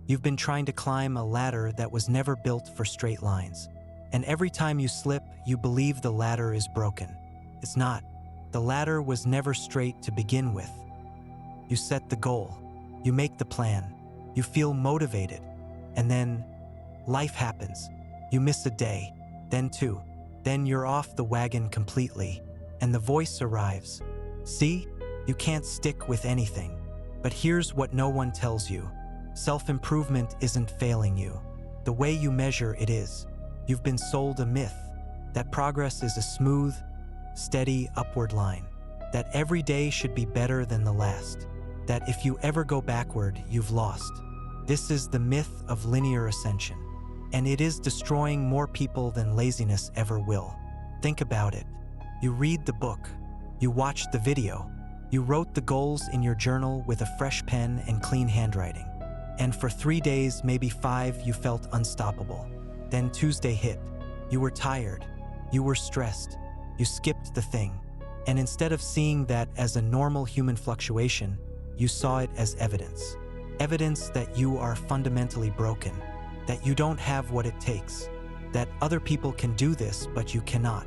You've been trying to climb a ladder that was never built for straight lines. And every time you slip, you believe the ladder is broken. It's not. The ladder was never straight to begin with. You set the goal. You make the plan. You feel motivated. And then life happens. You miss a day, then two. Then you're off the wagon completely. And the voice arrives. See? You can't stick with anything. But here's what no one tells you. Self-improvement isn't failing you. The way you measure it is. You've been sold a myth that progress is a smooth, steady upward line, that every day should be better than the last, that if you ever go backward, you've lost. This is the myth of linear ascension, and it is destroying more people than laziness ever will. Think about it. You read the book, you watch the video, you wrote the goals in your journal with a fresh pen and clean handwriting. And for 3 days, maybe 5, you felt unstoppable. Then Tuesday hit. You were tired. You were stressed. You skipped the thing. And instead of seeing that as a normal human fluctuation, you saw it as evidence. Evidence that you are fundamentally broken, that you don't have what it takes, that other people can do this, but you cannot.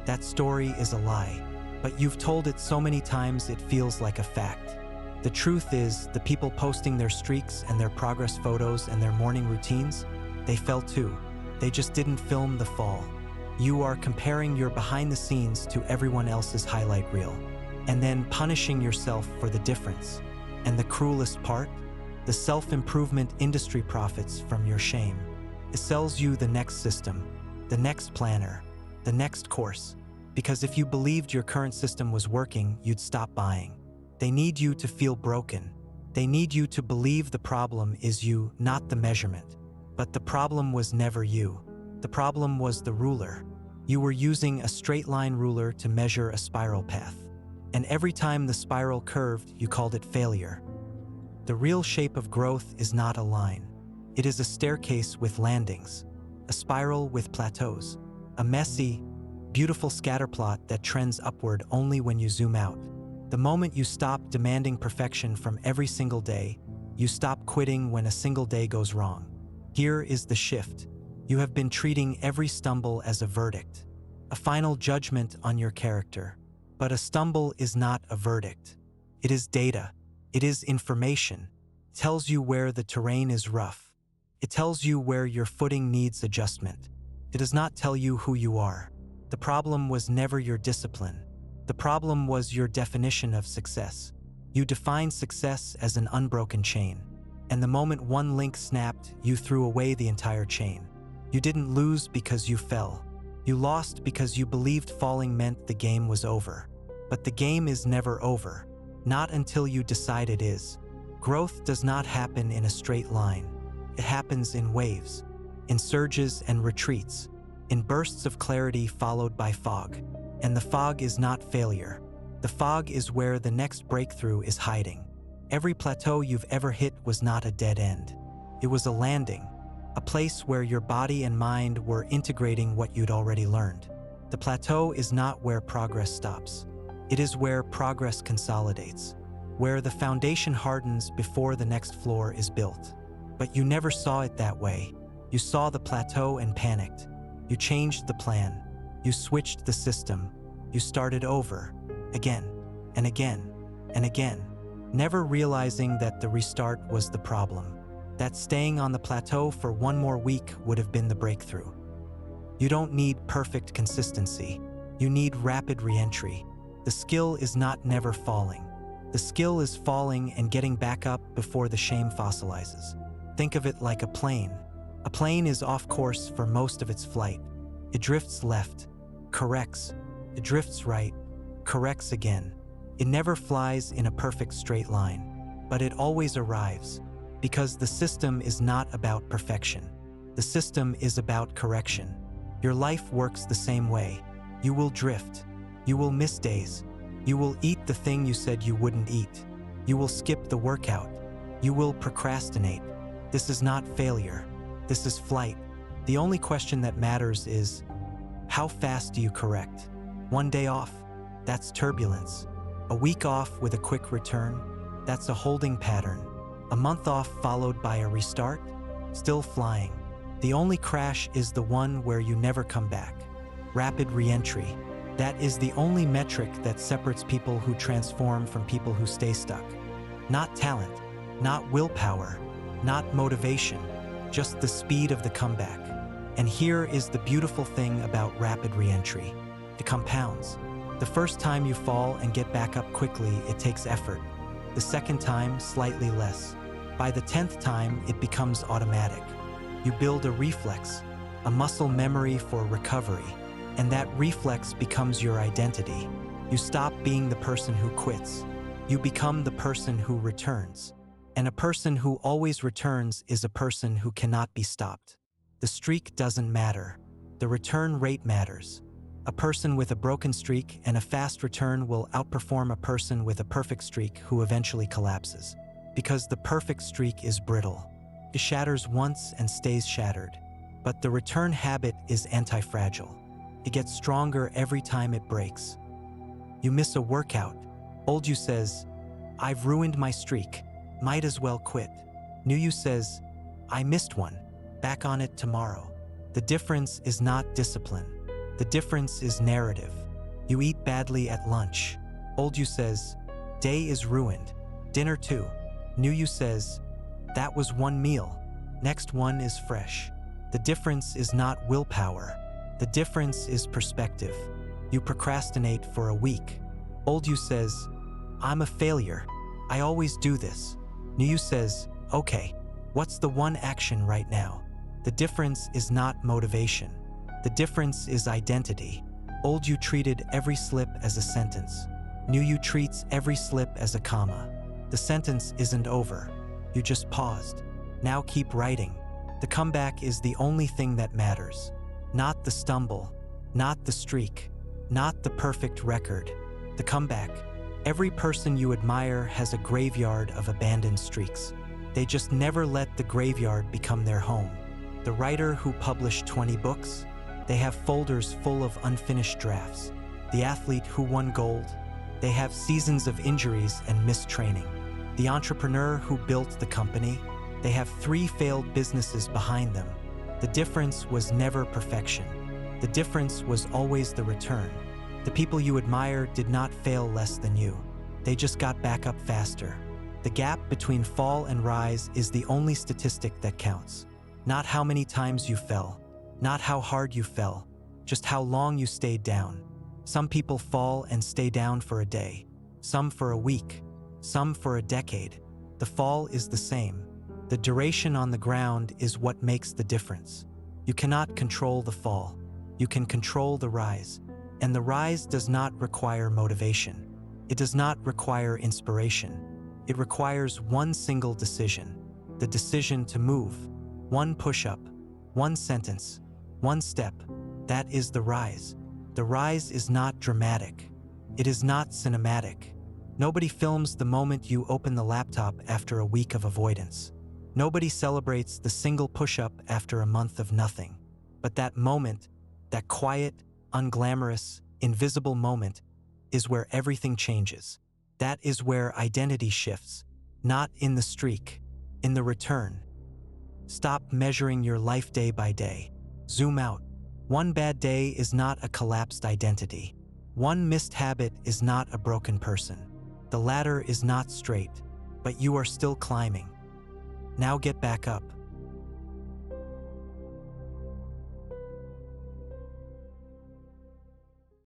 That story is a lie, but you've told it so many times it feels like a fact. The truth is, the people posting their streaks and their progress photos and their morning routines, they fell too. They just didn't film the fall. You are comparing your behind the scenes to everyone else's highlight reel, and then punishing yourself for the difference. And the cruelest part? The self-improvement industry profits from your shame. It sells you the next system, the next planner, the next course. Because if you believed your current system was working, you'd stop buying. They need you to feel broken. They need you to believe the problem is you, not the measurement. But the problem was never you. The problem was the ruler. You were using a straight line ruler to measure a spiral path. And every time the spiral curved, you called it failure. The real shape of growth is not a line. It is a staircase with landings, a spiral with plateaus, a messy, beautiful scatterplot that trends upward only when you zoom out. The moment you stop demanding perfection from every single day, you stop quitting when a single day goes wrong. Here is the shift. You have been treating every stumble as a verdict, a final judgment on your character. But a stumble is not a verdict. It is data. It is information. It tells you where the terrain is rough. It tells you where your footing needs adjustment. It does not tell you who you are. The problem was never your discipline. The problem was your definition of success. You defined success as an unbroken chain. And the moment one link snapped, you threw away the entire chain. You didn't lose because you fell. You lost because you believed falling meant the game was over. But the game is never over. Not until you decide it is. Growth does not happen in a straight line. It happens in waves, in surges and retreats, in bursts of clarity followed by fog. And the fog is not failure. The fog is where the next breakthrough is hiding. Every plateau you've ever hit was not a dead end. It was a landing, a place where your body and mind were integrating what you'd already learned. The plateau is not where progress stops. It is where progress consolidates, where the foundation hardens before the next floor is built. But you never saw it that way. You saw the plateau and panicked. You changed the plan. You switched the system. You started over, again, and again, and again, never realizing that the restart was the problem, that staying on the plateau for one more week would have been the breakthrough. You don't need perfect consistency. You need rapid re-entry. The skill is not never falling. The skill is falling and getting back up before the shame fossilizes. Think of it like a plane. A plane is off course for most of its flight. It drifts left, corrects. It drifts right, corrects again. It never flies in a perfect straight line, but it always arrives, because the system is not about perfection. The system is about correction. Your life works the same way. You will drift. You will miss days. You will eat the thing you said you wouldn't eat. You will skip the workout. You will procrastinate. This is not failure. This is flight. The only question that matters is, how fast do you correct? One day off? That's turbulence. A week off with a quick return? That's a holding pattern. A month off followed by a restart? Still flying. The only crash is the one where you never come back. Rapid re-entry. That is the only metric that separates people who transform from people who stay stuck. Not talent, not willpower, not motivation, just the speed of the comeback. And here is the beautiful thing about rapid re-entry. It compounds. The first time you fall and get back up quickly, it takes effort. The second time, slightly less. By the 10th time, it becomes automatic. You build a reflex, a muscle memory for recovery, and that reflex becomes your identity. You stop being the person who quits. You become the person who returns. And a person who always returns is a person who cannot be stopped. The streak doesn't matter. The return rate matters. A person with a broken streak and a fast return will outperform a person with a perfect streak who eventually collapses. Because the perfect streak is brittle. It shatters once and stays shattered. But the return habit is anti-fragile. It gets stronger every time it breaks. You miss a workout. Old you says, "I've ruined my streak. Might as well quit." New you says, "I missed one. Back on it tomorrow." The difference is not discipline. The difference is narrative. You eat badly at lunch. Old you says, "Day is ruined. Dinner too." New you says, "That was one meal. Next one is fresh." The difference is not willpower. The difference is perspective. You procrastinate for a week. Old you says, "I'm a failure. I always do this." New you says, "Okay, what's the one action right now?" The difference is not motivation. The difference is identity. Old you treated every slip as a sentence. New you treats every slip as a comma. The sentence isn't over. You just paused. Now keep writing. The comeback is the only thing that matters. Not the stumble, not the streak, not the perfect record. The comeback. Every person you admire has a graveyard of abandoned streaks. They just never let the graveyard become their home. The writer who published 20 books, they have folders full of unfinished drafts. The athlete who won gold, they have seasons of injuries and missed training. The entrepreneur who built the company, they have 3 failed businesses behind them. The difference was never perfection. The difference was always the return. The people you admire did not fail less than you. They just got back up faster. The gap between fall and rise is the only statistic that counts. Not how many times you fell, not how hard you fell, just how long you stayed down. Some people fall and stay down for a day, some for a week, some for a decade. The fall is the same. The duration on the ground is what makes the difference. You cannot control the fall. You can control the rise. And the rise does not require motivation. It does not require inspiration. It requires one single decision. The decision to move. One push-up, one sentence, one step. That is the rise. The rise is not dramatic. It is not cinematic. Nobody films the moment you open the laptop after a week of avoidance. Nobody celebrates the single push-up after a month of nothing. But that moment, that quiet, unglamorous, invisible moment, is where everything changes. That is where identity shifts, not in the streak, in the return. Stop measuring your life day by day. Zoom out. One bad day is not a collapsed identity. One missed habit is not a broken person. The ladder is not straight, but you are still climbing. Now get back up.